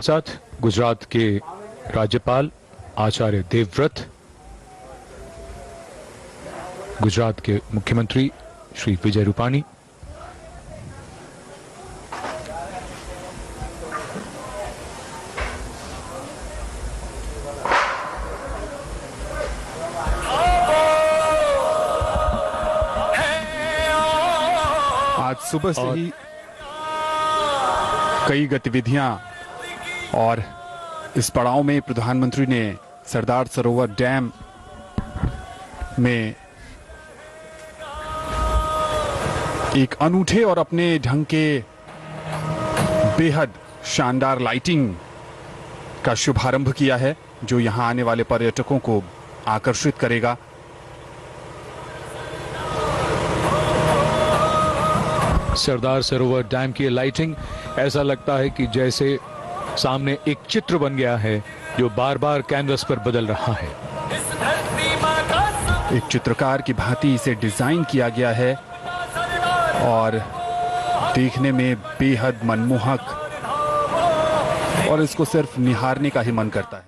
साथ गुजरात के राज्यपाल आचार्य देवव्रत, गुजरात के मुख्यमंत्री श्री विजय रूपाणी, आज सुबह से ही कई गतिविधियां और इस पड़ाव में प्रधानमंत्री ने सरदार सरोवर डैम में एक अनूठे और अपने ढंग के बेहद शानदार लाइटिंग का शुभारंभ किया है, जो यहां आने वाले पर्यटकों को आकर्षित करेगा। सरदार सरोवर डैम की लाइटिंग ऐसा लगता है कि जैसे सामने एक चित्र बन गया है जो बार बार कैनवस पर बदल रहा है। एक चित्रकार की भांति इसे डिजाइन किया गया है और देखने में बेहद मनमोहक, और इसको सिर्फ निहारने का ही मन करता है।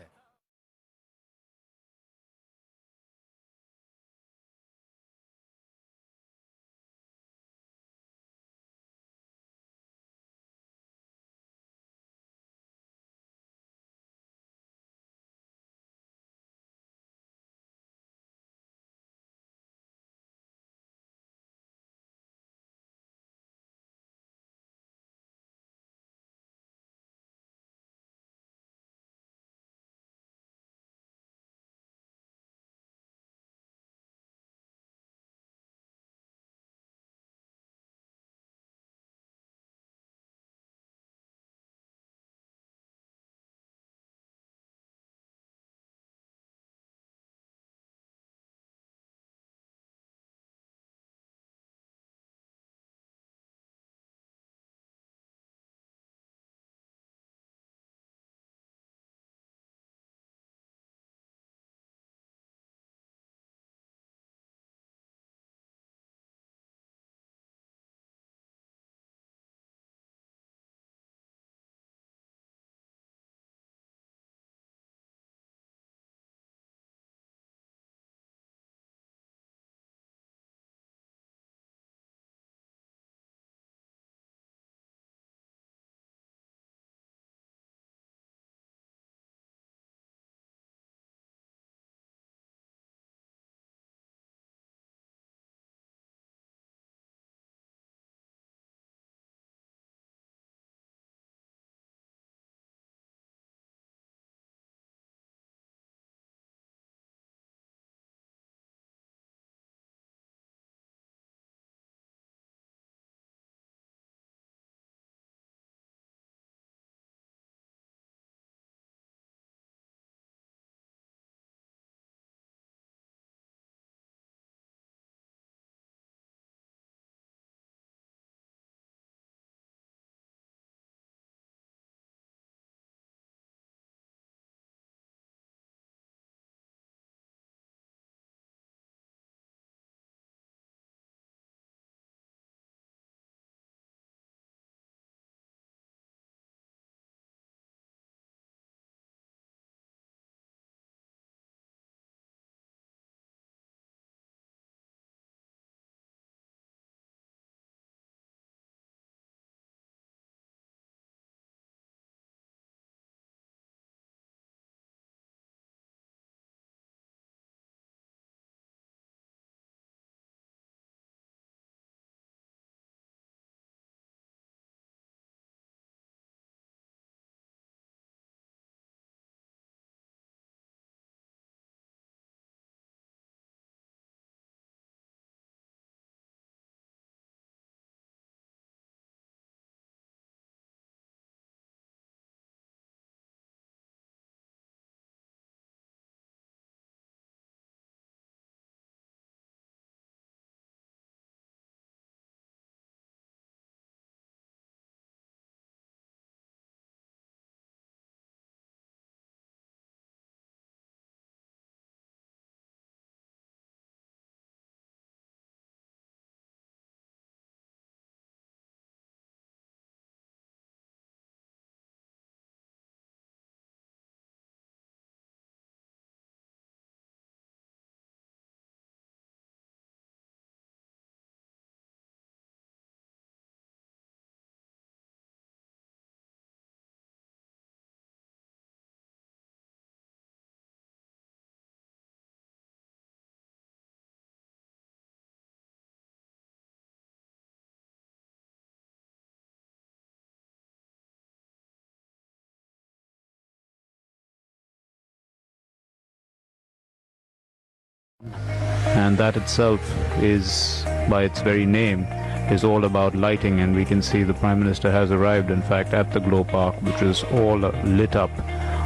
And that itself is, by its very name, is all about lighting, and we can see the Prime Minister has arrived, in fact, at the Glow Park, which is all lit up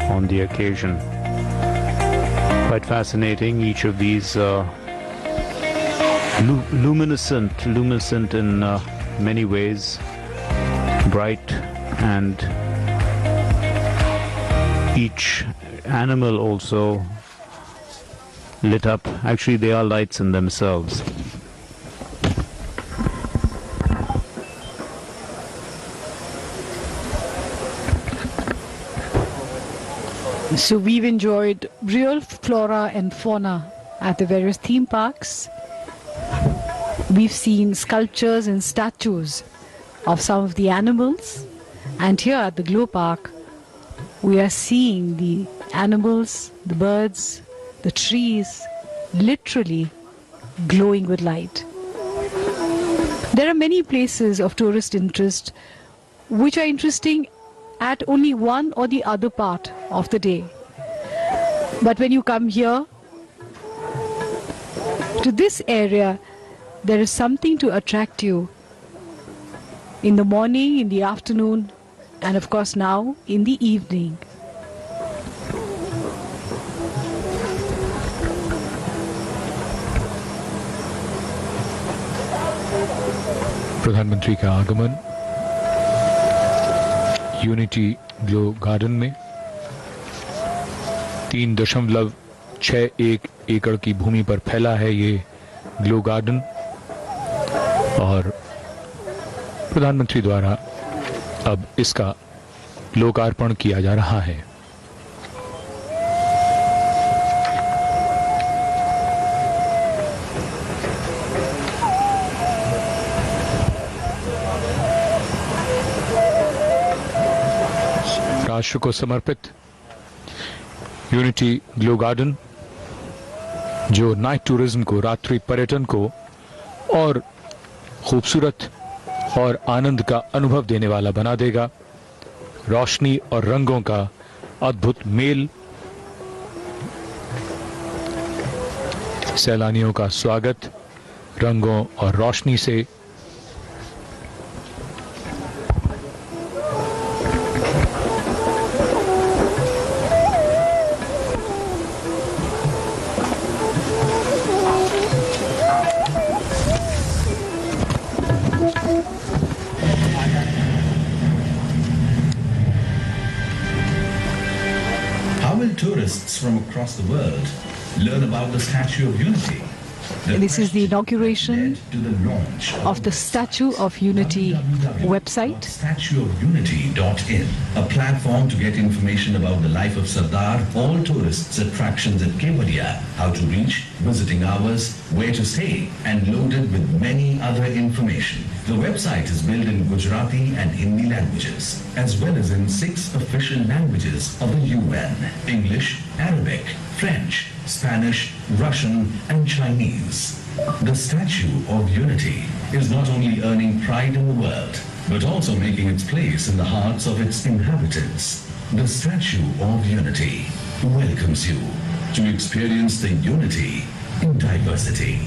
on the occasion. Quite fascinating, each of these luminescent in many ways, bright, and each animal also lit up. Actually, they are lights in themselves. So we've enjoyed real flora and fauna at the various theme parks. We've seen sculptures and statues of some of the animals, and here at the Glow Park we are seeing the animals, the birds, the trees literally glowing with light. There are many places of tourist interest which are interesting at only one or the other part of the day. But when you come here to this area, there is something to attract you in the morning, in the afternoon, and of course now in the evening. प्रधानमंत्री का आगमन unity glow garden में 3.61 एकड़ की भूमि पर फैला है ये ग्लो गार्डन, और प्रधानमंत्री द्वारा अब इसका लोकार्पण किया जा रहा है। राष्ट्र को समर्पित यूनिटी ग्लो गार्डन जो नाइट टूरिज्म को, रात्रि पर्यटन को और खूबसूरत और आनंद का अनुभव देने वाला बना देगा। रोशनी और रंगों का अद्भुत मेल, सैलानियों का स्वागत रंगों और रोशनी से। Tourists from across the world learn about the Statue of Unity. This is the inauguration of the Statue of Unity website. Statueofunity.in, a platform to get information about the life of Sardar, all tourists' attractions at Kevadia, how to reach, visiting hours, where to stay, and loaded with many other information. The website is built in Gujarati and Hindi languages, as well as in 6 official languages of the UN: English, Arabic, French, Spanish, Russian, and Chinese. The Statue of Unity is not only earning pride in the world, but also making its place in the hearts of its inhabitants. The Statue of Unity welcomes you to experience the unity in diversity.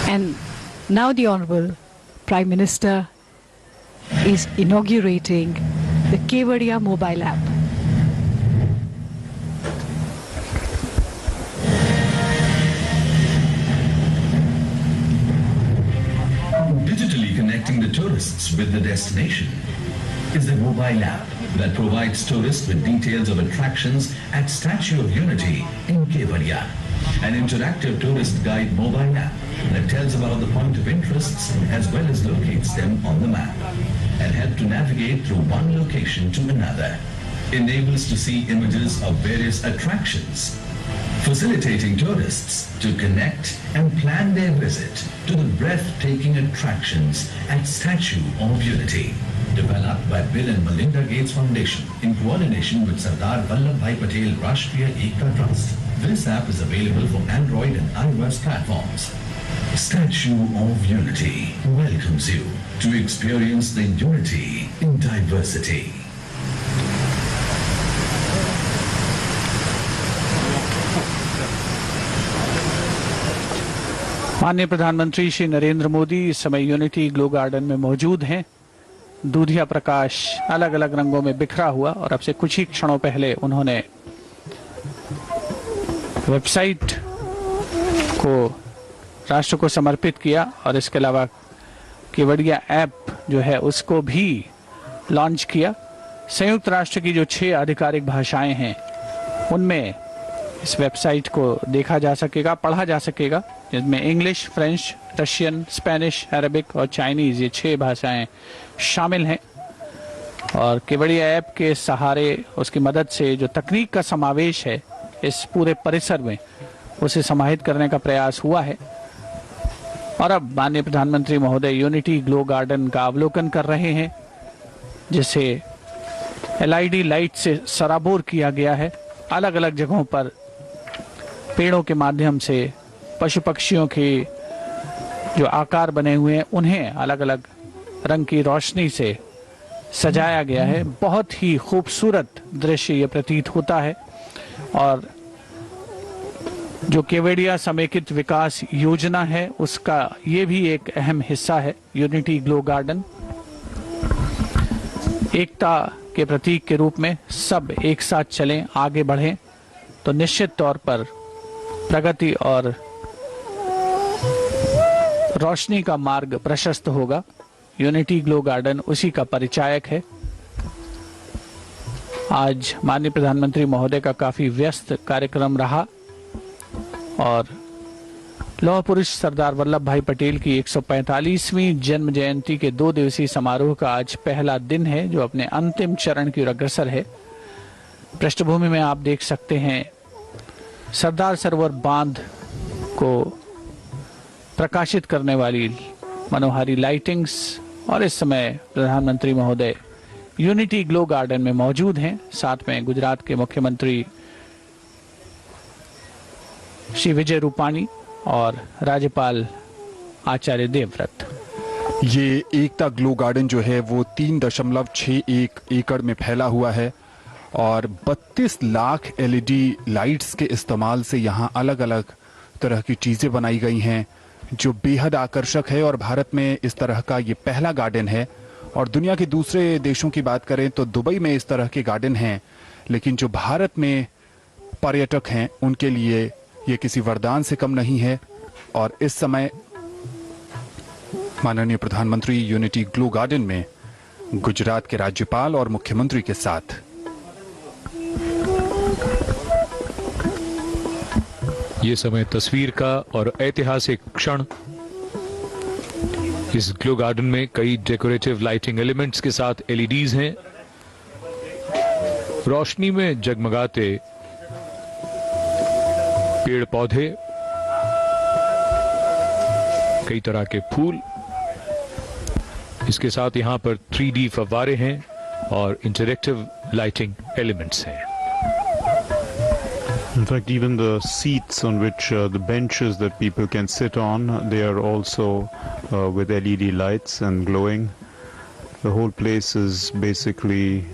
And now the Honorable Prime Minister is inaugurating the Kevadia mobile app. Digitally connecting the tourists with the destination is the mobile app that provides tourists with details of attractions at Statue of Unity in Kevadia. An interactive tourist guide mobile app that tells about the point of interests as well as locates them on the map, and help to navigate through one location to another. Enables to see images of various attractions, facilitating tourists to connect and plan their visit to the breathtaking attractions at Statue of Unity. Developed by Bill and Melinda Gates Foundation in coordination with Sardar Vallabhbhai Patel Rashtriya Ekta Trust. This app is available for Android and iOS platforms. Statue of Unity welcomes you to experience the unity in diversity. माननीय प्रधानमंत्री श्री नरेंद्र मोदी इस समय unity glow garden में मौजूद हैं। दूधिया प्रकाश अलग अलग रंगों में बिखरा हुआ और अब से कुछ ही क्षणों पहले उन्होंने वेबसाइट को राष्ट्र को समर्पित किया और इसके अलावा केवड़िया ऐप जो है उसको भी लॉन्च किया। संयुक्त राष्ट्र की जो 6 आधिकारिक भाषाएं हैं उनमें इस वेबसाइट को देखा जा सकेगा, पढ़ा जा सकेगा, जिसमें English, French, Russian, Spanish, Arabic और चाइनीज ये 6 भाषाएं शामिल हैं। और केवड़िया ऐप के सहारे, उसकी मदद से जो तकनीक का समावेश है इस पूरे परिसर में, उसे समाहित करने का प्रयास हुआ है। और अब माननीय प्रधानमंत्री महोदय यूनिटी ग्लो गार्डन का अवलोकन कर रहे हैं, जिसे LED लाइट से सराबोर किया गया है। अलग अलग जगहों पर पेड़ों के माध्यम से पशु पक्षियों के जो आकार बने हुए हैं उन्हें अलग अलग रंग की रोशनी से सजाया गया है। बहुत ही खूबसूरत दृश्य ये प्रतीत होता है। और जो केवड़िया समेकित विकास योजना है उसका ये भी एक अहम हिस्सा है। यूनिटी ग्लो गार्डन एकता के प्रतीक के रूप में सब एक साथ चलें, आगे बढ़ें तो निश्चित तौर पर प्रगति और रोशनी का मार्ग प्रशस्त होगा। यूनिटी ग्लो गार्डन उसी का परिचायक है। आज माननीय प्रधानमंत्री महोदय का काफी व्यस्त कार्यक्रम रहा और लौह पुरुष सरदार वल्लभ भाई पटेल की 145वीं जन्म जयंती के 2 दिवसीय समारोह का आज पहला दिन है, जो अपने अंतिम चरण की ओर अग्रसर है। पृष्ठभूमि में आप देख सकते हैं सरदार सरोवर बांध को प्रकाशित करने वाली मनोहारी लाइटिंग्स। और इस समय प्रधानमंत्री महोदय यूनिटी ग्लो गार्डन में मौजूद हैं। साथ में गुजरात के मुख्यमंत्री श्री विजय रूपाणी और राज्यपाल आचार्य देवव्रत। ये एकता ग्लो गार्डन जो है वो 3.61 एकड़ में फैला हुआ है और 32 लाख LED लाइट्स के इस्तेमाल से यहाँ अलग अलग तरह की चीजें बनाई गई हैं जो बेहद आकर्षक है। और भारत में इस तरह का ये पहला गार्डन है। और दुनिया के दूसरे देशों की बात करें तो दुबई में इस तरह के गार्डन हैं, लेकिन जो भारत में पर्यटक हैं उनके लिए ये किसी वरदान से कम नहीं है। और इस समय माननीय प्रधानमंत्री यूनिटी ग्लो गार्डन में गुजरात के राज्यपाल और मुख्यमंत्री के साथ। ये समय तस्वीर का और ऐतिहासिक क्षण। इस ग्लो गार्डन में कई डेकोरेटिव लाइटिंग एलिमेंट्स के साथ LEDs हैं। रोशनी में जगमगाते पेड़ पौधे, कई तरह के फूल, इसके साथ यहां पर 3D फव्वारे हैं और इंटरैक्टिव लाइटिंग एलिमेंट्स हैं। In fact, even the seats on which the benches that people can sit on, they are also with LED lights and glowing. The whole place is basically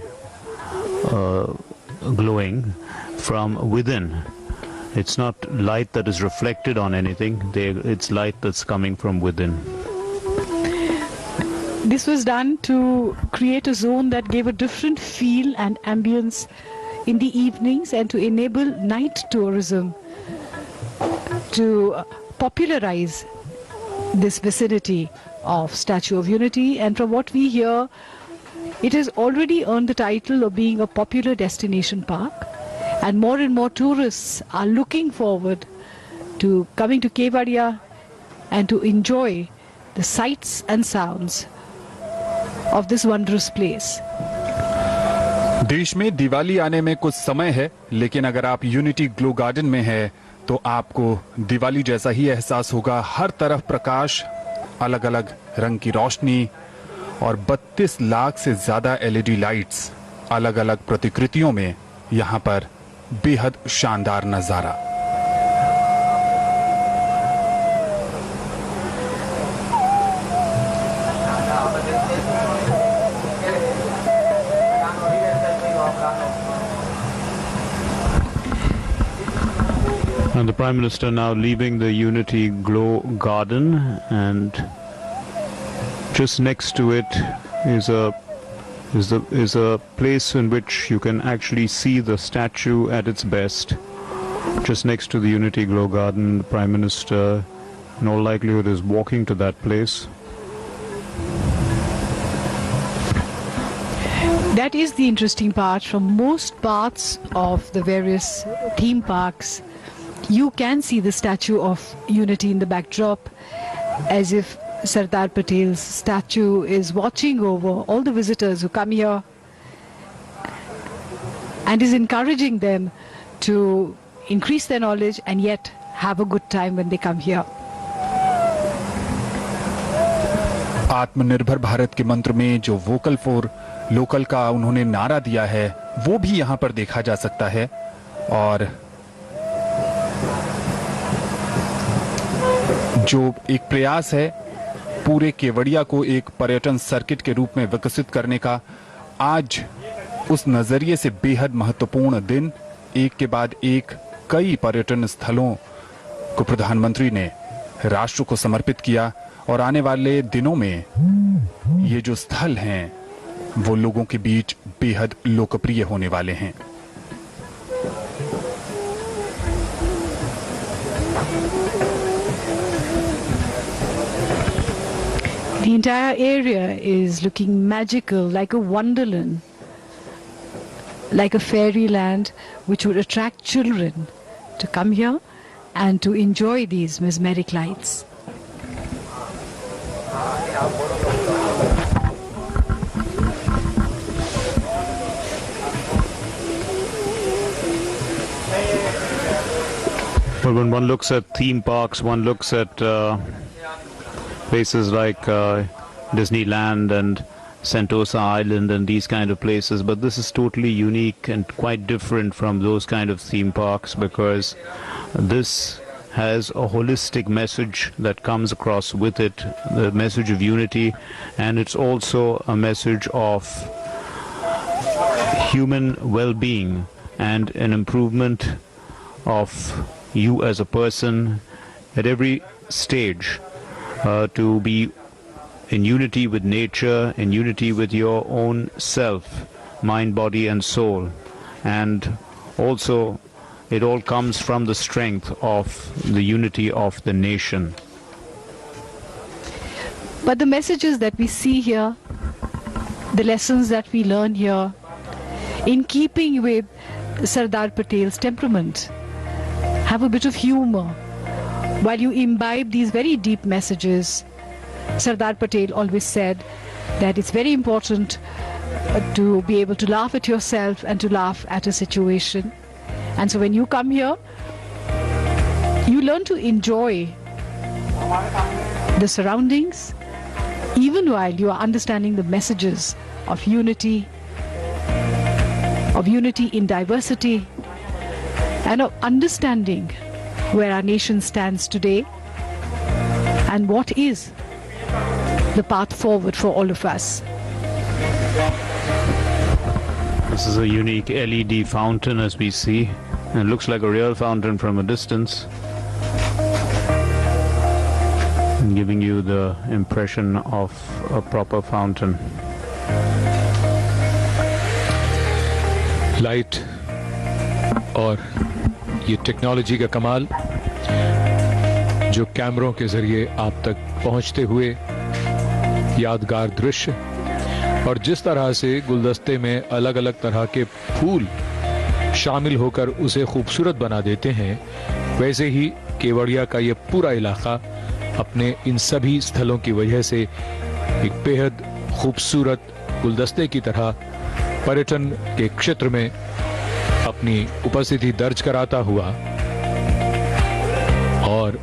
glowing from within. It's not light that is reflected on anything, it's light that's coming from within. This was done to create a zone that gave a different feel and ambience in the evenings and to enable night tourism, to popularize this vicinity of Statue of Unity. And from what we hear, it has already earned the title of being a popular destination park, and more tourists are looking forward to coming to Kevadia and to enjoy the sights and sounds of this wondrous place. देश में दिवाली आने में कुछ समय है, लेकिन अगर आप यूनिटी ग्लो गार्डन में हैं तो आपको दिवाली जैसा ही एहसास होगा। हर तरफ प्रकाश, अलग अलग रंग की रोशनी और 32 लाख से ज्यादा LED लाइट्स अलग अलग प्रतिकृतियों में यहाँ पर बेहद शानदार नजारा। And the Prime Minister now leaving the Unity Glow Garden, and just next to it is a place in which you can actually see the statue at its best. Just next to the Unity Glow Garden, the Prime Minister in all likelihood is walking to that place. That is the interesting part. From most parts of the various theme parks, you can see the Statue of Unity in the backdrop, as if Sardar Patel's statue is watching over all the visitors who come here and is encouraging them to increase their knowledge and yet have a good time when they come here. आत्मनिर्भर भारत के मंत्र में जो vocal for local का उन्होंने नारा दिया है, वो भी यहाँ पर देखा जा सकता है। और जो एक प्रयास है पूरे केवड़िया को एक पर्यटन सर्किट के रूप में विकसित करने का, आज उस नजरिए से बेहद महत्वपूर्ण दिन, एक के बाद एक कई पर्यटन स्थलों को प्रधानमंत्री ने राष्ट्र को समर्पित किया। और आने वाले दिनों में ये जो स्थल हैं वो लोगों के बीच बेहद लोकप्रिय होने वाले हैं। The entire area is looking magical, like a wonderland, like a fairyland, which would attract children to come here and to enjoy these mesmeric lights. Well, when one looks at theme parks, one looks at places like Disneyland and Sentosa Island and these kind of places, but this is totally unique and quite different from those kind of theme parks, because this has a holistic message that comes across with it, the message of unity, and it's also a message of human well-being and an improvement of you as a person at every stage, to be in unity with nature, in unity with your own self, mind, body and soul. And also it all comes from the strength of the unity of the nation. But the messages that we see here, the lessons that we learn here, in keeping with Sardar Patel's temperament, have a bit of humor. While you imbibe these very deep messages, Sardar Patel always said that it's very important to be able to laugh at yourself and to laugh at a situation. And so when you come here, you learn to enjoy the surroundings, even while you are understanding the messages of unity in diversity, and of understanding where our nation stands today and what is the path forward for all of us. This is a unique LED fountain, as we see. It looks like a real fountain from a distance, and giving you the impression of a proper fountain. Light और ये technology का कमाल जो कैमरों के जरिए आप तक पहुंचते हुए यादगार दृश्य, और जिस तरह से गुलदस्ते में अलग अलग तरह के फूल शामिल होकर उसे खूबसूरत बना देते हैं, वैसे ही केवड़िया का ये पूरा इलाका अपने इन सभी स्थलों की वजह से एक बेहद खूबसूरत गुलदस्ते की तरह पर्यटन के क्षेत्र में अपनी उपस्थिति दर्ज कराता हुआ और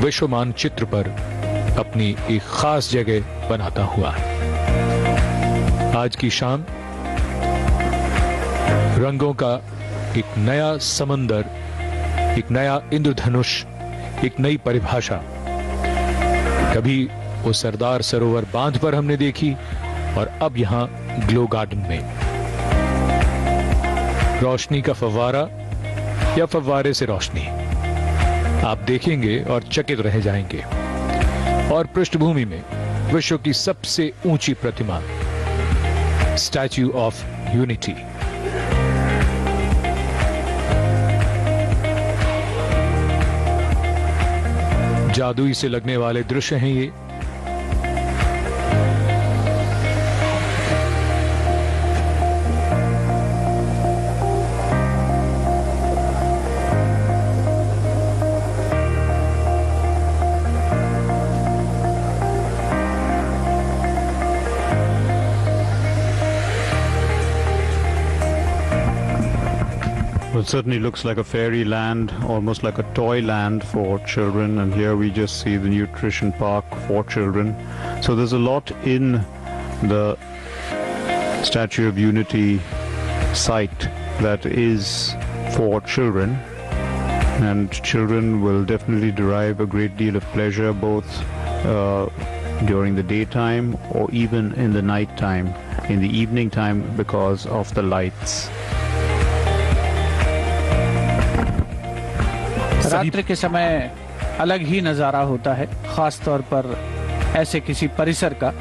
विश्व मानचित्र पर अपनी एक खास जगह बनाता हुआ। आज की शाम रंगों का एक नया समंदर, एक नया इंद्रधनुष, एक नई परिभाषा कभी वो सरदार सरोवर बांध पर हमने देखी, और अब यहां ग्लो गार्डन में रोशनी का फव्वारा या फव्वारे से रोशनी, आप देखेंगे और चकित रह जाएंगे। और पृष्ठभूमि में विश्व की सबसे ऊंची प्रतिमा, स्टैच्यू ऑफ यूनिटी। जादुई से लगने वाले दृश्य हैं ये। It certainly looks like a fairyland, almost like a toy land for children, and here we just see the nutrition park for children. So there's a lot in the Statue of Unity site that is for children, and children will definitely derive a great deal of pleasure both during the daytime or even in the night time, in the evening time, because of the lights. रात्रि के समय अलग ही नज़ारा होता है, खास तौर पर ऐसे किसी परिसर का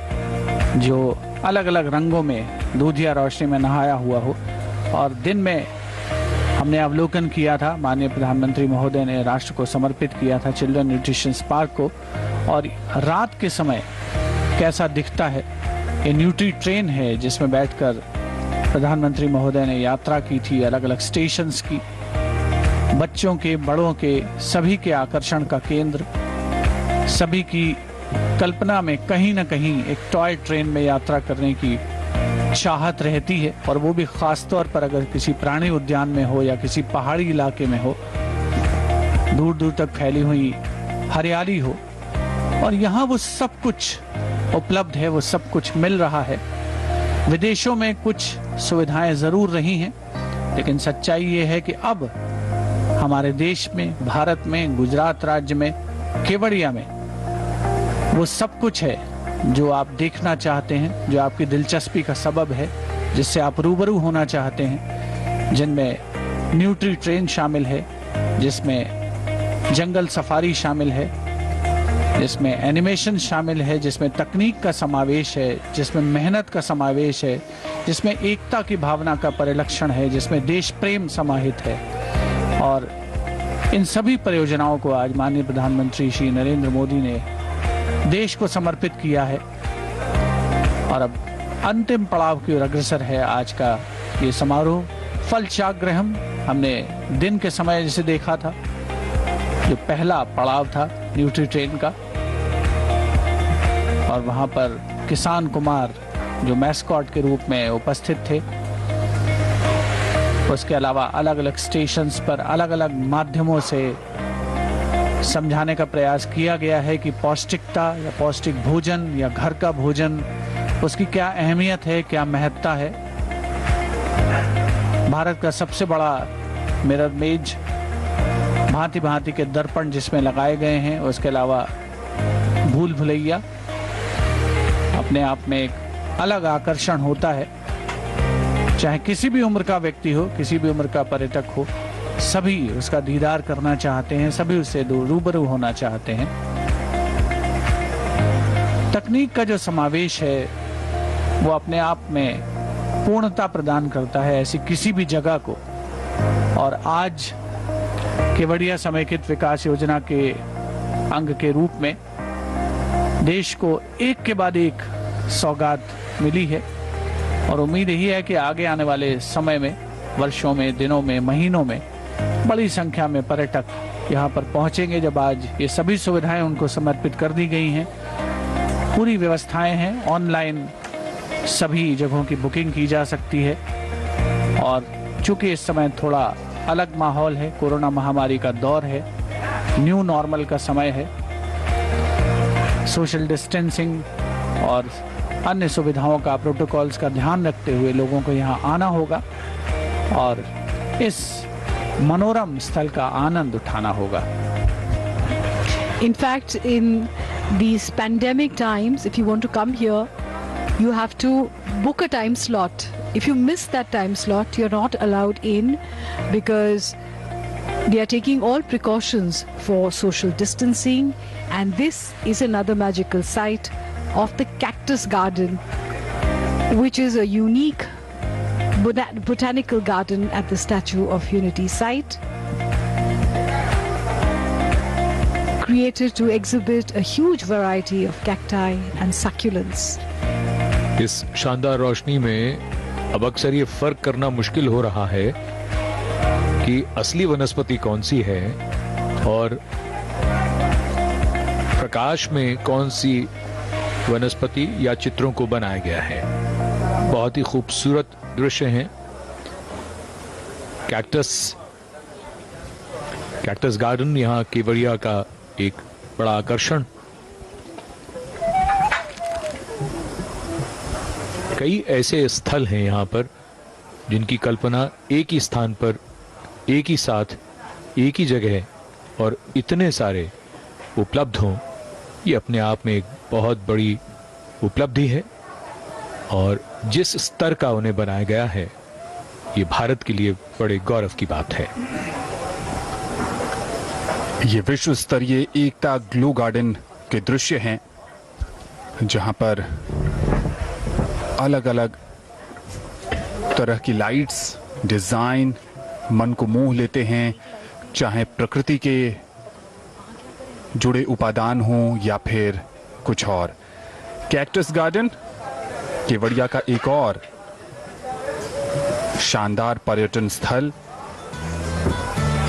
जो अलग अलग रंगों में दूधिया रोशनी में नहाया हुआ हो। और दिन में हमने अवलोकन किया था, माननीय प्रधानमंत्री महोदय ने राष्ट्र को समर्पित किया था चिल्ड्रन न्यूट्रिशन पार्क को। और रात के समय कैसा दिखता है, ये न्यूट्री ट्रेन है जिसमें बैठकर प्रधानमंत्री महोदय ने यात्रा की थी अलग अलग स्टेशंस की। बच्चों के, बड़ों के, सभी के आकर्षण का केंद्र, सभी की कल्पना में कहीं न कहीं एक टॉय ट्रेन में यात्रा करने की चाहत रहती है। और वो भी खास तौर पर अगर किसी प्राणी उद्यान में हो या किसी पहाड़ी इलाके में हो, दूर दूर तक फैली हुई हरियाली हो, और यहाँ वो सब कुछ उपलब्ध है, वो सब कुछ मिल रहा है। विदेशों में कुछ सुविधाएं जरूर रही हैं, लेकिन सच्चाई ये है कि अब हमारे देश में, भारत में, गुजरात राज्य में, केवड़िया में वो सब कुछ है जो आप देखना चाहते हैं, जो आपकी दिलचस्पी का सबब है, जिससे आप रूबरू होना चाहते हैं, जिनमें न्यूट्री ट्रेन शामिल है, जिसमें जंगल सफारी शामिल है, जिसमें एनिमेशन शामिल है, जिसमें तकनीक का समावेश है, जिसमें मेहनत का समावेश है, जिसमें एकता की भावना का परिलक्षण है, जिसमें देश प्रेम समाहित है। और इन सभी परियोजनाओं को आज माननीय प्रधानमंत्री श्री नरेंद्र मोदी ने देश को समर्पित किया है। और अब अंतिम पड़ाव की ओर अग्रसर है आज का ये समारोह। फलचाग्रहम हमने दिन के समय जिसे देखा था, जो पहला पड़ाव था न्यूट्री ट्रेन का, और वहां पर किसान कुमार जो मैस्कॉट के रूप में उपस्थित थे। उसके अलावा अलग अलग स्टेशंस पर अलग अलग माध्यमों से समझाने का प्रयास किया गया है कि पौष्टिकता या पौष्टिक भोजन या घर का भोजन, उसकी क्या अहमियत है, क्या महत्ता है। भारत का सबसे बड़ा मिरर मेज, भांति भांति के दर्पण जिसमें लगाए गए हैं, उसके अलावा भूल भुलैया अपने आप में एक अलग आकर्षण होता है। चाहे किसी भी उम्र का व्यक्ति हो, किसी भी उम्र का पर्यटक हो, सभी उसका दीदार करना चाहते हैं, सभी उससे रूबरू होना चाहते हैं। तकनीक का जो समावेश है वो अपने आप में पूर्णता प्रदान करता है ऐसी किसी भी जगह को। और आज केवड़िया समेकित विकास योजना के अंग के रूप में देश को एक के बाद एक सौगात मिली है। और उम्मीद यही है कि आगे आने वाले समय में, वर्षों में, दिनों में, महीनों में बड़ी संख्या में पर्यटक यहाँ पर पहुँचेंगे, जब आज ये सभी सुविधाएं उनको समर्पित कर दी गई हैं। पूरी व्यवस्थाएं हैं, ऑनलाइन सभी जगहों की बुकिंग की जा सकती है। और चूंकि इस समय थोड़ा अलग माहौल है, कोरोना महामारी का दौर है, न्यू नॉर्मल का समय है, सोशल डिस्टेंसिंग और अन्य सुविधाओं का, प्रोटोकॉल्स का ध्यान रखते हुए लोगों को यहाँ आना होगा और इस मनोरम स्थल का आनंद उठाना होगा। In fact, in these pandemic times, if you want to come here, you have to book a time slot. If you miss that time slot, you're not allowed in, because They are taking all precautions for social distancing, and this is another magical sight of the Cactus Garden, which is a unique botanical garden at the Statue of Unity site, created to exhibit a huge variety of cacti and succulents. इस शानदार रोशनी में अब अक्सर ये फर्क करना मुश्किल हो रहा है कि असली वनस्पति कौन सी है और प्रकाश में कौन सी वनस्पति या चित्रों को बनाया गया है। बहुत ही खूबसूरत दृश्य हैं। कैक्टस गार्डन यहाँ केवड़िया का एक बड़ा आकर्षण। कई ऐसे स्थल हैं यहाँ पर जिनकी कल्पना एक ही स्थान पर, एक ही साथ, एक ही जगह और इतने सारे उपलब्ध हों, ये अपने आप में एक बहुत बड़ी उपलब्धि है। और जिस स्तर का उन्हें बनाया गया है, ये भारत के लिए बड़े गौरव की बात है। ये विश्व स्तरीय एकता ग्लो गार्डन के दृश्य हैं, जहां पर अलग अलग तरह की लाइट्स, डिजाइन मन को मोह लेते हैं, चाहे प्रकृति के जुड़े उपादान हों या फिर कुछ और। कैक्टस गार्डन केवड़िया का एक और शानदार पर्यटन स्थल।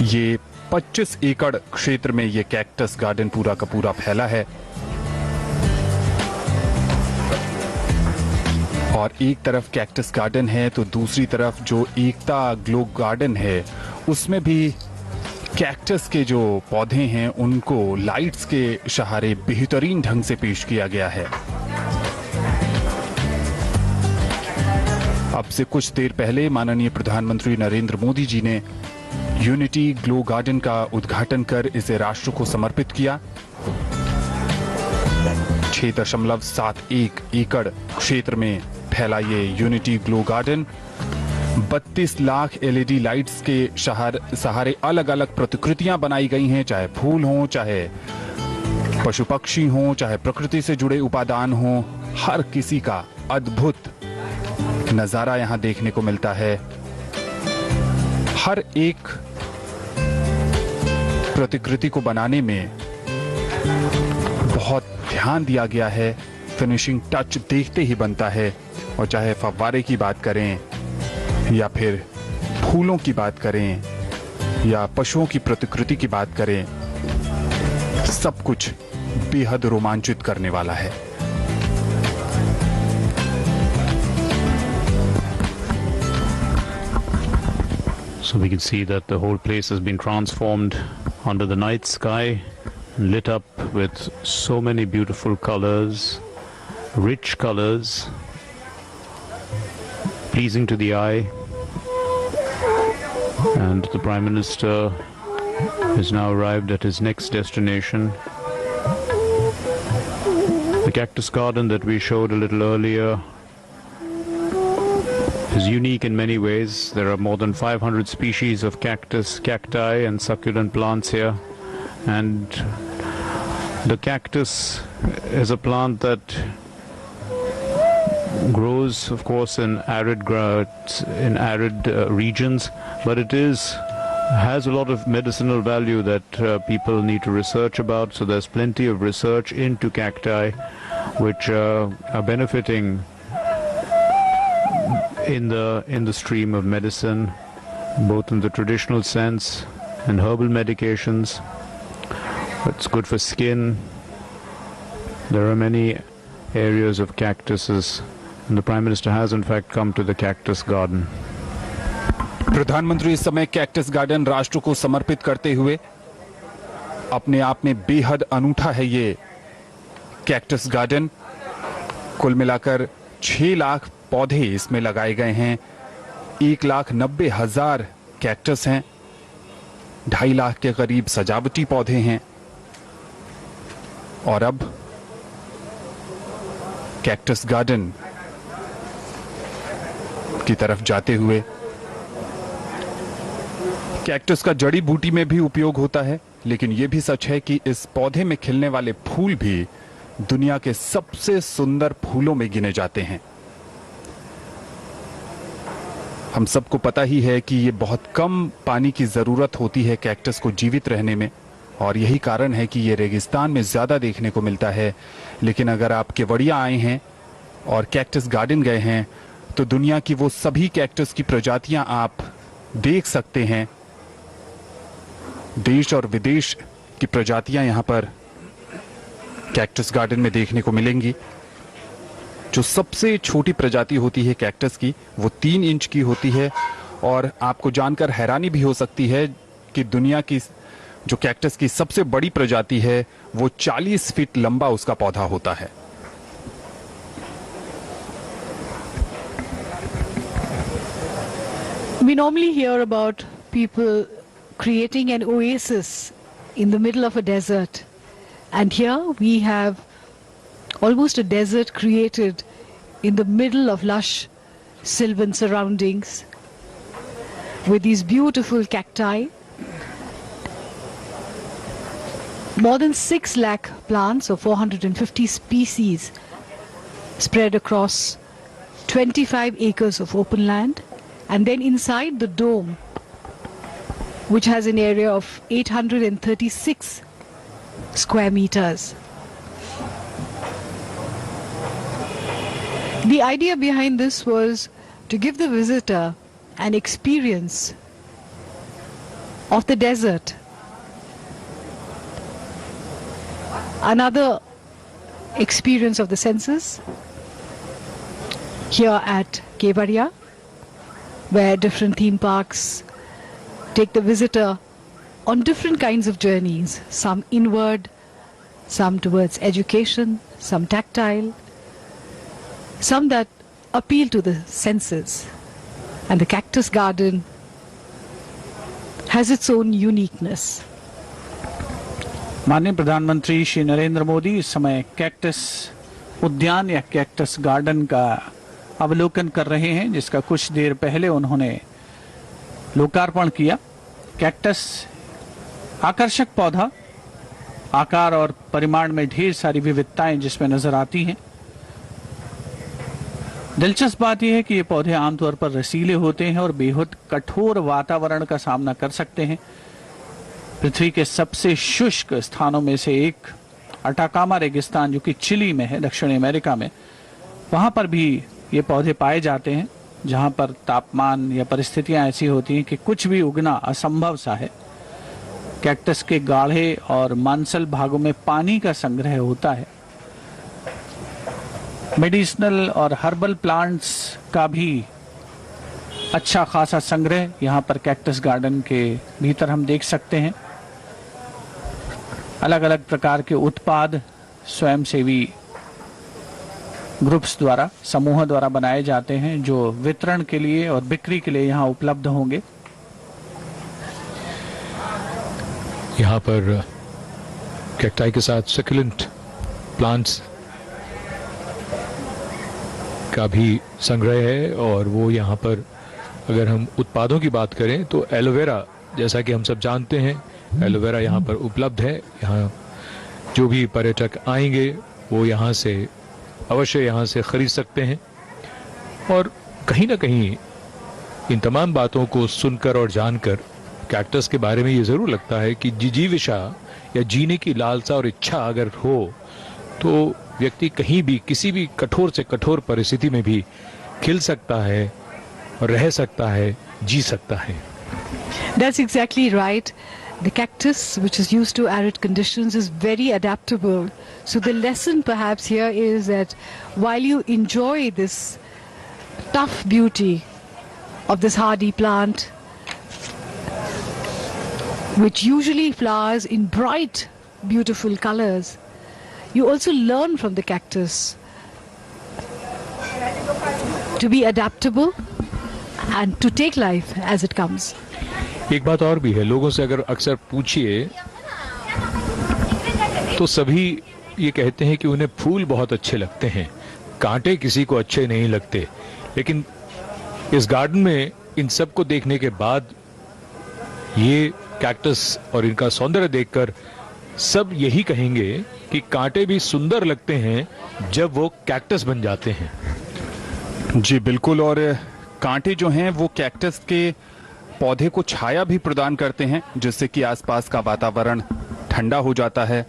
ये 25 एकड़ क्षेत्र में ये कैक्टस गार्डन पूरा का पूरा फैला है और एक तरफ कैक्टस गार्डन है तो दूसरी तरफ जो एकता ग्लो गार्डन है उसमें भी कैक्टस के जो पौधे हैं उनको लाइट्स के सहारे बेहतरीन ढंग से पेश किया गया है। अब से कुछ देर पहले माननीय प्रधानमंत्री नरेंद्र मोदी जी ने यूनिटी ग्लो गार्डन का उद्घाटन कर इसे राष्ट्र को समर्पित किया। 6.71 एकड़ क्षेत्र में फैला ये unity glow garden 32 lakh LED lights के सहारे अलग अलग प्रतिकृतियां बनाई गई हैं, चाहे फूल हों, चाहे पशु पक्षी हों, चाहे प्रकृति से जुड़े उपादान हों, हर किसी का अद्भुत नजारा यहां देखने को मिलता है। हर एक प्रतिकृति को बनाने में बहुत ध्यान दिया गया है, फिनिशिंग टच देखते ही बनता है। और चाहे फव्वारे की बात करें या फिर फूलों की बात करें या पशुओं की प्रतिकृति की बात करें, सब कुछ बेहद रोमांचित करने वाला है। So we can see that the whole place has been transformed under the night sky, lit up with so many beautiful colors, rich colors, pleasing to the eye. And the Prime Minister has now arrived at his next destination. The cactus garden that we showed a little earlier is unique in many ways. There are more than 500 species of cactus, cacti and succulent plants here. And the cactus is a plant that grows, of course, in arid regions, but it has a lot of medicinal value that people need to research about. So there's plenty of research into cacti which are benefiting in the stream of medicine, both in the traditional sense and herbal medications. It's good for skin. There are many areas of cactuses, and the Prime Minister has in fact come to the cactus garden. प्रधानमंत्री इस समय cactus garden राष्ट्र को समर्पित करते हुए, अपने आप में बेहद अनूठा है ये कैक्टस गार्डन। कुल मिलाकर 6 लाख पौधे इसमें लगाए गए हैं, 1,90,000 कैक्टस हैं, 2.5 लाख के करीब सजावटी पौधे हैं। और अब कैक्टस गार्डन की तरफ जाते हुए कैक्टस का जड़ी बूटी में भी उपयोग होता है, लेकिन यह भी सच है कि इस पौधे में खिलने वाले फूल भी दुनिया के सबसे सुंदर फूलों में गिने जाते हैं। हम सबको पता ही है कि ये बहुत कम पानी की जरूरत होती है कैक्टस को जीवित रहने में, और यही कारण है कि ये रेगिस्तान में ज्यादा देखने को मिलता है। लेकिन अगर आप केवड़िया आए हैं और कैक्टस गार्डन गए हैं तो दुनिया की वो सभी कैक्टस की प्रजातियां आप देख सकते हैं। देश और विदेश की प्रजातियां यहां पर कैक्टस गार्डन में देखने को मिलेंगी। जो सबसे छोटी प्रजाति होती है कैक्टस की वो 3 इंच की होती है, और आपको जानकर हैरानी भी हो सकती है कि दुनिया की जो कैक्टस की सबसे बड़ी प्रजाति है वो 40 फीट लंबा उसका पौधा होता है। We normally hear about people creating an oasis in the middle of a desert. And here we have almost a desert created in the middle of lush sylvan surroundings with these beautiful cacti. More than 6 lakh plants or 450 species spread across 25 acres of open land. And then inside the dome, which has an area of 836 square meters. The idea behind this was to give the visitor an experience of the desert, another experience of the senses here at Kevadia, where different theme parks take the visitor on different kinds of journeys, some inward, some towards education, some tactile, some that appeal to the senses. And the cactus garden has its own uniqueness. माननीय प्रधानमंत्री श्री नरेंद्र मोदी इस समय cactus उद्यान या cactus garden का अवलोकन कर रहे हैं, जिसका कुछ देर पहले उन्होंने लोकार्पण किया। कैक्टस आकर्षक पौधा, आकार और परिमाण में ढेर सारी विविधताएं जिसमें नजर आती हैं। दिलचस्प बात यह है कि ये पौधे आमतौर पर रसीले होते हैं और बेहद कठोर वातावरण का सामना कर सकते हैं। पृथ्वी के सबसे शुष्क स्थानों में से एक अटाकामा रेगिस्तान, जो कि चिली में है, दक्षिण अमेरिका में, वहां पर भी ये पौधे पाए जाते हैं, जहां पर तापमान या परिस्थितियां ऐसी होती हैं कि कुछ भी उगना असंभव सा है। कैक्टस के गाढ़े और मांसल भागों में पानी का संग्रह होता है। मेडिसिनल और हर्बल प्लांट्स का भी अच्छा खासा संग्रह यहाँ पर कैक्टस गार्डन के भीतर हम देख सकते हैं। अलग अलग प्रकार के उत्पाद स्वयंसेवी ग्रुप्स द्वारा, समूह द्वारा बनाए जाते हैं, जो वितरण के लिए और बिक्री के लिए यहाँ उपलब्ध होंगे। यहाँ पर कैक्टाई के साथ सक्यूलेंट प्लांट्स का भी संग्रह है, और वो यहाँ पर अगर हम उत्पादों की बात करें तो एलोवेरा, जैसा कि हम सब जानते हैं, एलोवेरा यहाँ पर उपलब्ध है। यहाँ जो भी पर्यटक आएंगे वो यहाँ से अवश्य यहाँ से खरीद सकते हैं। और कहीं ना कहीं इन तमाम बातों को सुनकर और जानकर कैक्टस के बारे में ये ज़रूर लगता है कि जिजीविषा या जीने की लालसा और इच्छा अगर हो तो व्यक्ति कहीं भी किसी भी कठोर से कठोर परिस्थिति में भी खिल सकता है, रह सकता है, जी सकता है। That's exactly right. The cactus, which is used to arid conditions, is very adaptable. So the lesson perhaps here is that while you enjoy this tough beauty of this hardy plant, which usually flowers in bright, beautiful colors, you also learn from the cactus to be adaptable and to take life as it comes. एक बात और भी है, लोगों से अगर अक्सर पूछिए तो सभी ये कहते हैं कि उन्हें फूल बहुत अच्छे लगते हैं, कांटे किसी को अच्छे नहीं लगते। लेकिन इस गार्डन में इन सब को देखने के बाद ये कैक्टस और इनका सौंदर्य देखकर सब यही कहेंगे कि कांटे भी सुंदर लगते हैं जब वो कैक्टस बन जाते हैं। जी बिल्कुल, और कांटे जो हैं वो कैक्टस के पौधे को छाया भी प्रदान करते हैं, जिससे कि आसपास का वातावरण ठंडा हो जाता है।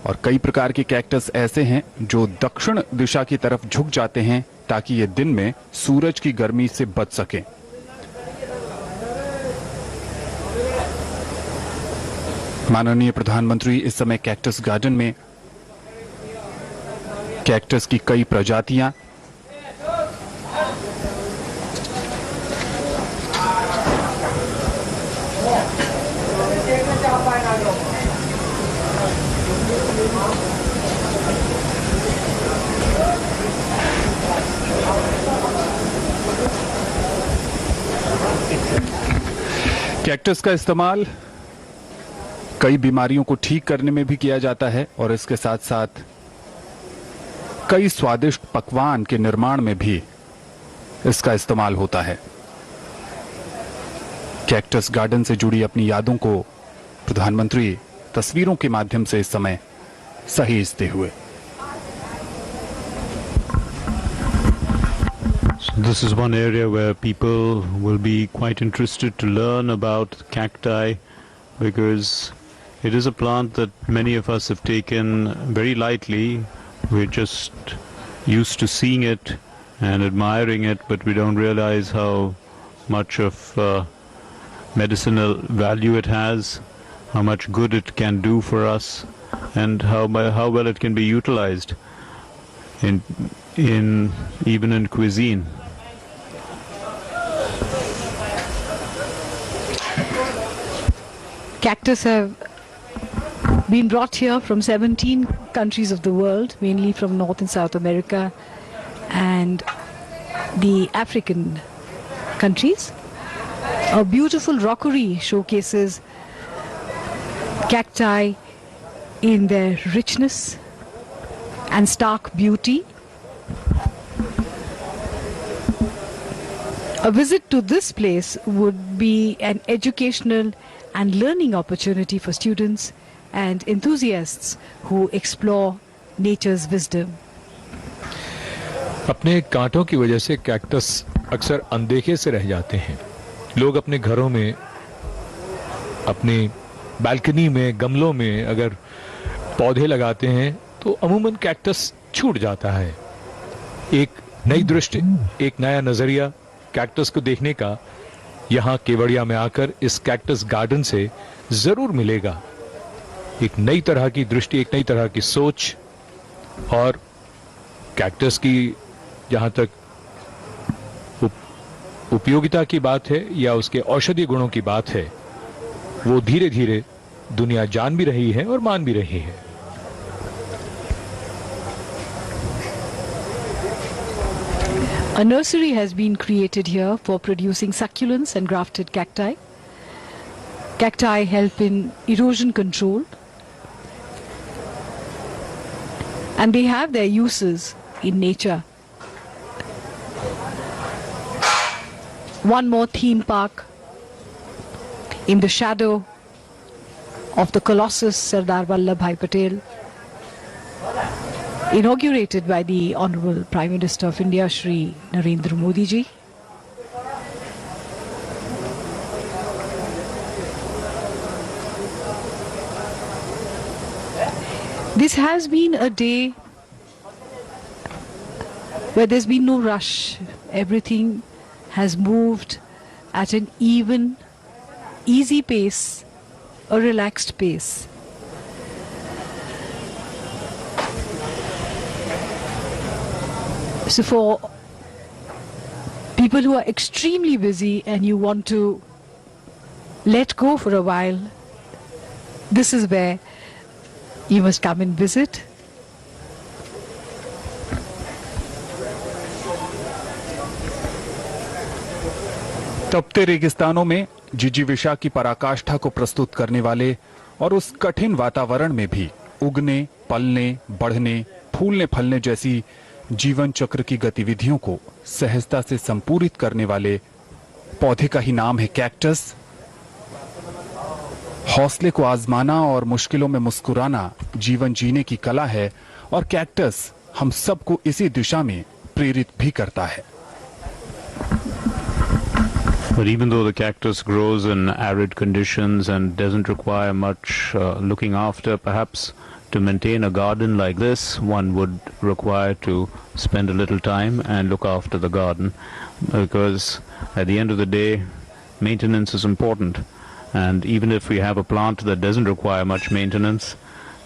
और कई प्रकार के कैक्टस ऐसे हैं जो दक्षिण दिशा की तरफ झुक जाते हैं ताकि ये दिन में सूरज की गर्मी से बच सकें। माननीय प्रधानमंत्री इस समय कैक्टस गार्डन में कैक्टस की कई प्रजातियां कैक्टस का इस्तेमाल कई बीमारियों को ठीक करने में भी किया जाता है और इसके साथ साथ कई स्वादिष्ट पकवान के निर्माण में भी इसका इस्तेमाल होता है। कैक्टस गार्डन से जुड़ी अपनी यादों को प्रधानमंत्री तस्वीरों के माध्यम से इस समय सहेजते हुए। This is one area where people will be quite interested to learn about cacti, because it is a plant that many of us have taken very lightly. We're just used to seeing it and admiring it, but we don't realize how much of medicinal value it has, how much good it can do for us, and how well it can be utilized in even in cuisine. Cactus have been brought here from 17 countries of the world, mainly from North and South America and the African countries. A beautiful rockery showcases cacti in their richness and stark beauty. A visit to this place would be an educational and learning opportunity for students and enthusiasts who explore nature's wisdom. अपने कांटों की वजह से cactus अक्सर अनदेखे से रह जाते हैं। लोग अपने घरों में, अपनी बालकनी में, गमलों में अगर पौधे लगाते हैं तो अमूमन कैक्टस छूट जाता है। एक नई दृष्टि, एक नया नजरिया कैक्टस को देखने का यहाँ केवड़िया में आकर इस कैक्टस गार्डन से जरूर मिलेगा। एक नई तरह की दृष्टि, एक नई तरह की सोच, और कैक्टस की जहां तक उपयोगिता की बात है या उसके औषधीय गुणों की बात है, वो धीरे धीरे दुनिया जान भी रही है और मान भी रही है। A nursery has been created here for producing succulents and grafted cacti. Cacti help in erosion control, and they have their uses in nature. One more theme park in the shadow of the Colossus Sardar Vallabhbhai Patel, inaugurated by the Honorable Prime Minister of India, Shri Narendra Modi ji. This has been a day where there's been no rush. Everything has moved at an even, easy pace, a relaxed pace. So for people who are extremely busy and you want to let go for a while, this is where you must come and visit. तपते रेगिस्तानों में जिजीविषा की पराकाष्ठा को प्रस्तुत करने वाले और उस कठिन वातावरण में भी उगने, पलने, बढ़ने, फूलने फलने जैसी जीवन चक्र की गतिविधियों को सहजता से संपूरित करने वाले पौधे का ही नाम है कैक्टस। हौसले को आजमाना और मुश्किलों में मुस्कुराना जीवन जीने की कला है और कैक्टस हम सबको इसी दिशा में प्रेरित भी करता है। But even though the cactus grows in arid conditions and doesn't require much looking after, perhaps to maintain a garden like this, one would require to spend a little time and look after the garden, because at the end of the day, maintenance is important. And even if we have a plant that doesn't require much maintenance,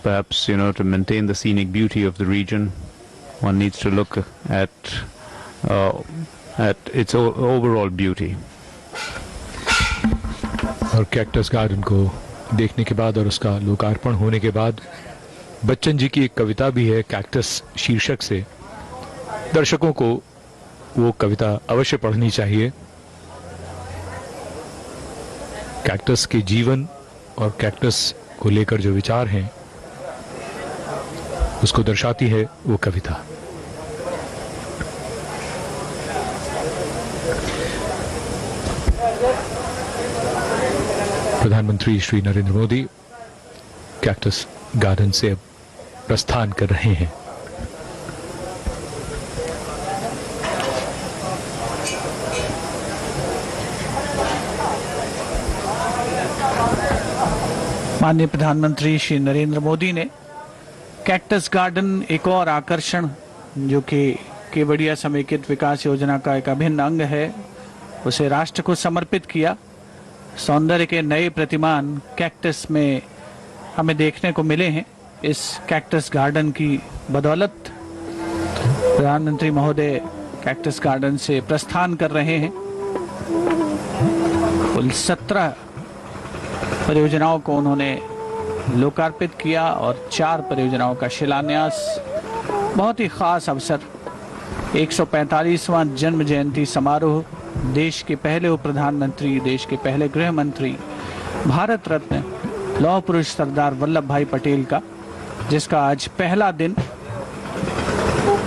perhaps, to maintain the scenic beauty of the region, one needs to look at its overall beauty. और cactus garden को देखने के बाद और उसका लोकार्पण होने के बाद बच्चन जी की एक कविता भी है कैक्टस शीर्षक से। दर्शकों को वो कविता अवश्य पढ़नी चाहिए। कैक्टस के जीवन और कैक्टस को लेकर जो विचार हैं उसको दर्शाती है वो कविता। प्रधानमंत्री श्री नरेंद्र मोदी कैक्टस गार्डन से अब प्रस्थान कर रहे हैं। माननीय प्रधानमंत्री श्री नरेंद्र मोदी ने कैक्टस गार्डन एक और आकर्षण जो कि केवड़िया समेकित विकास योजना का एक अभिन्न अंग है उसे राष्ट्र को समर्पित किया। सौंदर्य के नए प्रतिमान कैक्टस में हमें देखने को मिले हैं। इस कैक्टस गार्डन की बदौलत प्रधानमंत्री महोदय कैक्टस गार्डन से प्रस्थान कर रहे हैं। कुल 17 परियोजनाओं को उन्होंने लोकार्पित किया और 4 परियोजनाओं का शिलान्यास। बहुत ही खास अवसर, 145वां जन्म जयंती समारोह, देश के पहले उप प्रधानमंत्री, देश के पहले गृह मंत्री, भारत रत्न लौह पुरुष सरदार वल्लभ भाई पटेल का, जिसका आज पहला दिन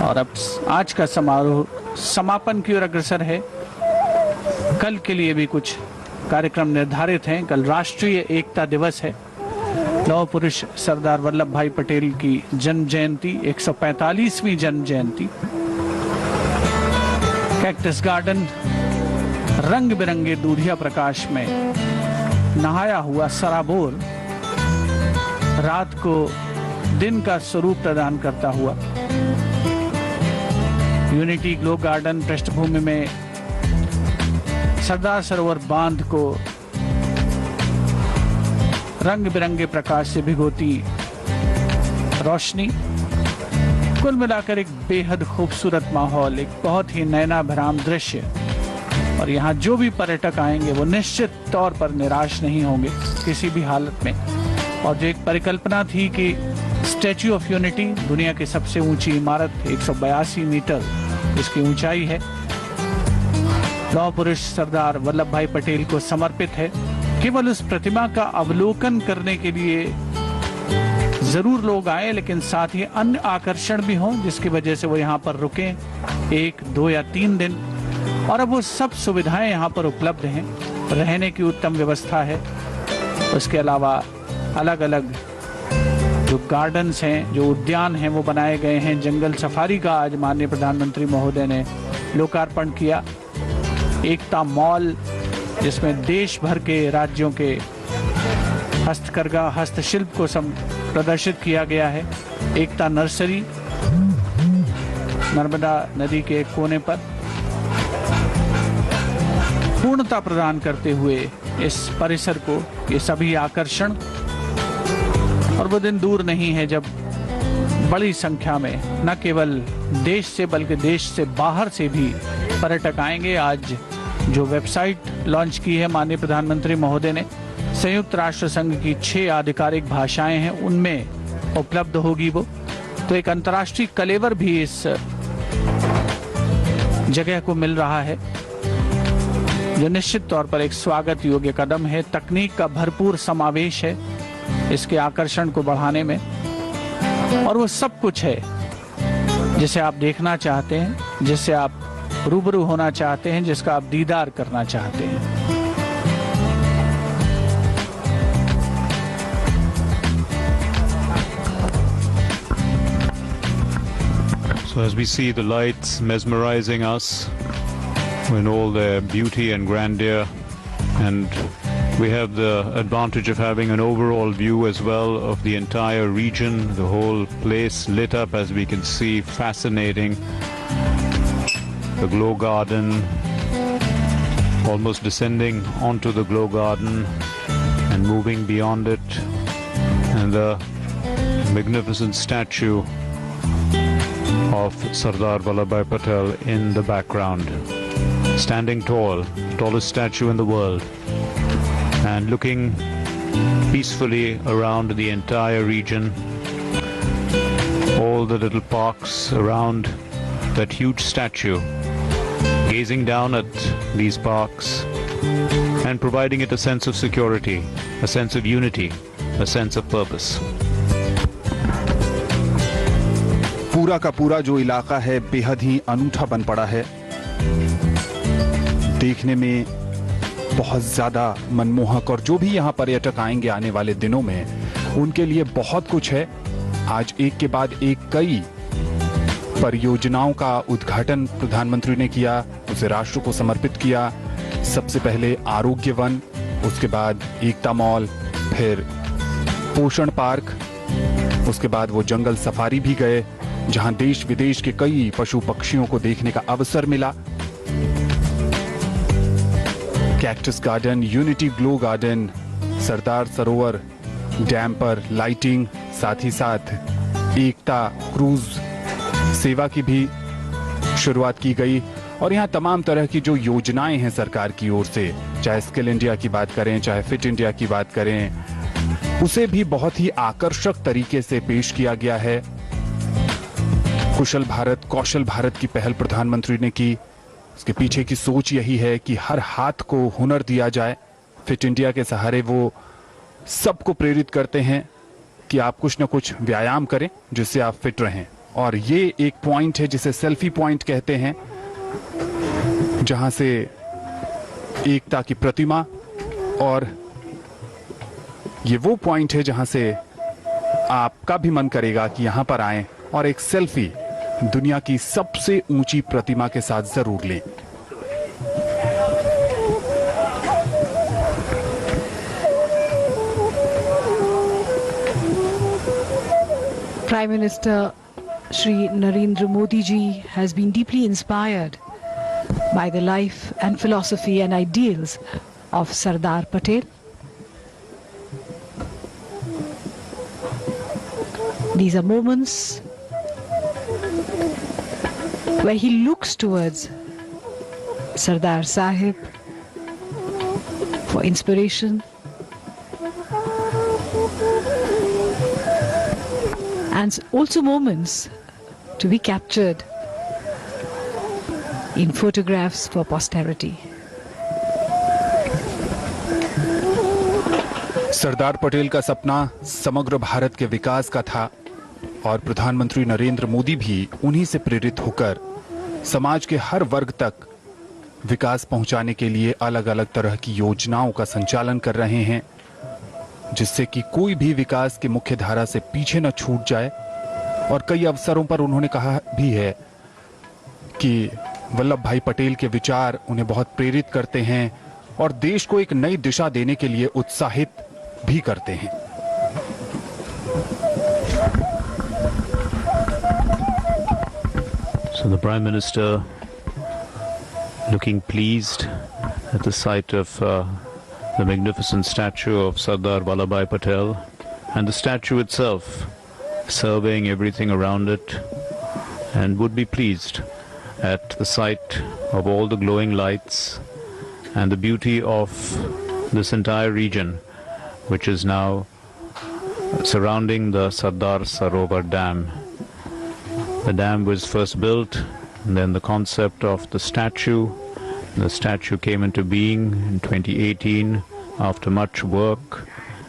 और अब आज का समारोह समापन की ओर अग्रसर है। कल के लिए भी कुछ कार्यक्रम निर्धारित हैं। कल राष्ट्रीय एकता दिवस है। लौह पुरुष सरदार वल्लभ भाई पटेल की जन्म जयंती, 145वीं जन्म जयंती। कैक्टस गार्डन रंग बिरंगे दूधिया प्रकाश में नहाया हुआ सराबोर रात को दिन का स्वरूप प्रदान करता हुआ यूनिटी ग्लो गार्डन पृष्ठभूमि में सरदार सरोवर बांध को रंग बिरंगे प्रकाश से भिगोती रोशनी, कुल मिलाकर एक बेहद खूबसूरत माहौल, एक बहुत ही नयनाभिराम दृश्य। और यहाँ जो भी पर्यटक आएंगे वो निश्चित तौर पर निराश नहीं होंगे किसी भी हालत में। और जो एक परिकल्पना थी कि स्टैच्यू ऑफ यूनिटी, दुनिया की सबसे ऊंची इमारत, 182 मीटर इसकी ऊंचाई है, लौह पुरुष सरदार वल्लभ भाई पटेल को समर्पित है। केवल उस प्रतिमा का अवलोकन करने के लिए जरूर लोग आए, लेकिन साथ ही अन्य आकर्षण भी हों जिसकी वजह से वो यहाँ पर रुकें 1, 2 या 3 दिन। और अब वो सब सुविधाएं यहाँ पर उपलब्ध हैं। रहने की उत्तम व्यवस्था है। उसके अलावा अलग अलग जो गार्डन्स हैं, जो उद्यान हैं वो बनाए गए हैं। जंगल सफारी का आज माननीय प्रधानमंत्री महोदय ने लोकार्पण किया। एकता मॉल, जिसमें देश भर के राज्यों के हस्तकरघा हस्तशिल्प को प्रदर्शित किया गया है। एकता नर्सरी नर्मदा नदी के एक कोने पर पूर्णता प्रदान करते हुए इस परिसर को ये सभी आकर्षण। और वो दिन दूर नहीं है जब बड़ी संख्या में न केवल देश से बल्कि देश से बाहर से भी पर्यटक आएंगे। आज जो वेबसाइट लॉन्च की है माननीय प्रधानमंत्री महोदय ने, संयुक्त राष्ट्र संघ की 6 आधिकारिक भाषाएं हैं, उनमें उपलब्ध होगी वो। तो एक अंतर्राष्ट्रीय कलेवर भी इस जगह को मिल रहा है, जो निश्चित तौर पर एक स्वागत योग्य कदम है। तकनीक का भरपूर समावेश है इसके आकर्षण को बढ़ाने में, और वो सब कुछ है जिसे आप देखना चाहते हैं, जिससे आप रूबरू होना चाहते हैं, जिसका आप दीदार करना चाहते हैं। So as we see the lights mesmerizing us in all their beauty and grandeur, and we have the advantage of having an overall view as well of the entire region, the whole place lit up, as we can see, fascinating. The glow garden, almost descending onto the glow garden and moving beyond it, and the magnificent statue of Sardar Vallabhbhai Patel in the background, standing tall, tallest statue in the world, and looking peacefully around the entire region, all the little parks around that huge statue, gazing down at these parks and providing it a sense of security, a sense of unity, a sense of purpose. पूरा का पूरा जो इलाका है बेहद ही अनूठा बन पड़ा है, देखने में बहुत ज्यादा मनमोहक, और जो भी यहाँ पर्यटक आएंगे आने वाले दिनों में उनके लिए बहुत कुछ है। आज एक के बाद एक कई परियोजनाओं का उद्घाटन प्रधानमंत्री ने किया, उसे राष्ट्र को समर्पित किया। सबसे पहले आरोग्य वन, उसके बाद एकता मॉल, फिर पोषण पार्क, उसके बाद वो जंगल सफारी भी गए जहां देश विदेश के कई पशु पक्षियों को देखने का अवसर मिला। Cactus garden, unity glow garden, Sardar Sarovar dam पर लाइटिंग, साथ ही साथ एकता क्रूज सेवा की भी शुरुआत की गई। और यहाँ तमाम तरह की जो योजनाएं हैं सरकार की ओर से, चाहे स्किल इंडिया की बात करें, चाहे फिट इंडिया की बात करें, उसे भी बहुत ही आकर्षक तरीके से पेश किया गया है। कुशल भारत, कौशल भारत की पहल प्रधानमंत्री ने की। उसके पीछे की सोच यही है कि हर हाथ को हुनर दिया जाए। फिट इंडिया के सहारे वो सबको प्रेरित करते हैं कि आप कुछ न कुछ व्यायाम करें जिससे आप फिट रहें। और ये एक पॉइंट है जिसे सेल्फी पॉइंट कहते हैं, जहां से एकता की प्रतिमा, और ये वो पॉइंट है जहां से आपका भी मन करेगा कि यहां पर आएं और एक सेल्फी दुनिया की सबसे ऊंची प्रतिमा के साथ जरूर लें। Prime Minister Shri Narendra Modi ji has been deeply inspired by the life and philosophy and ideals of Sardar Patel. These are moments where he looks towards Sardar Sahib for inspiration, and also moments to be captured in photographs for posterity. Sardar Patel का सपना समग्र भारत के विकास का था, और प्रधानमंत्री नरेंद्र मोदी भी उन्हीं से प्रेरित होकर समाज के हर वर्ग तक विकास पहुंचाने के लिए अलग अलग तरह की योजनाओं का संचालन कर रहे हैं, जिससे कि कोई भी विकास की मुख्य धारा से पीछे न छूट जाए। और कई अवसरों पर उन्होंने कहा भी है कि वल्लभ भाई पटेल के विचार उन्हें बहुत प्रेरित करते हैं और देश को एक नई दिशा देने के लिए उत्साहित भी करते हैं। So the Prime Minister, looking pleased at the sight of the magnificent statue of Sardar Vallabhbhai Patel, and the statue itself surveying everything around it, and would be pleased at the sight of all the glowing lights and the beauty of this entire region, which is now surrounding the Sardar Sarovar Dam. The dam was first built, and then the concept of the statue came into being in 2018 after much work,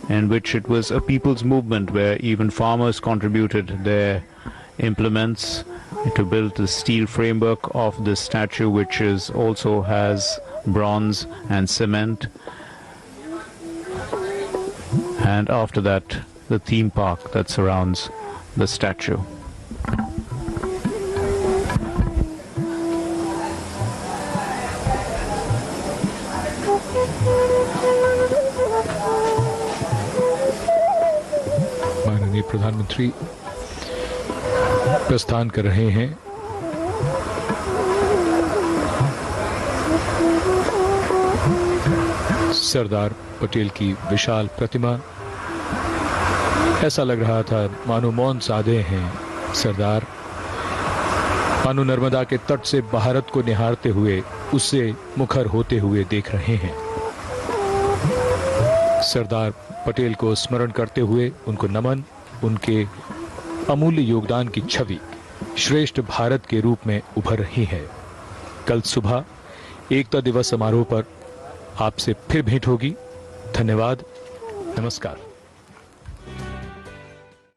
in which it was a people's movement where even farmers contributed their implements to build the steel framework of this statue, which is also has bronze and cement. And after that, the theme park that surrounds the statue. प्रधानमंत्री प्रस्थान कर रहे हैं। सरदार पटेल की विशाल प्रतिमा, ऐसा लग रहा था मानो मौन साधे हैं सरदार, मानो नर्मदा के तट से भारत को निहारते हुए उससे मुखर होते हुए देख रहे हैं। सरदार पटेल को स्मरण करते हुए उनको नमन, उनके अमूल्य योगदान की छवि श्रेष्ठ भारत के रूप में उभर रही है। कल सुबह एकता दिवस समारोह पर आपसे फिर भेंट होगी। धन्यवाद, नमस्कार।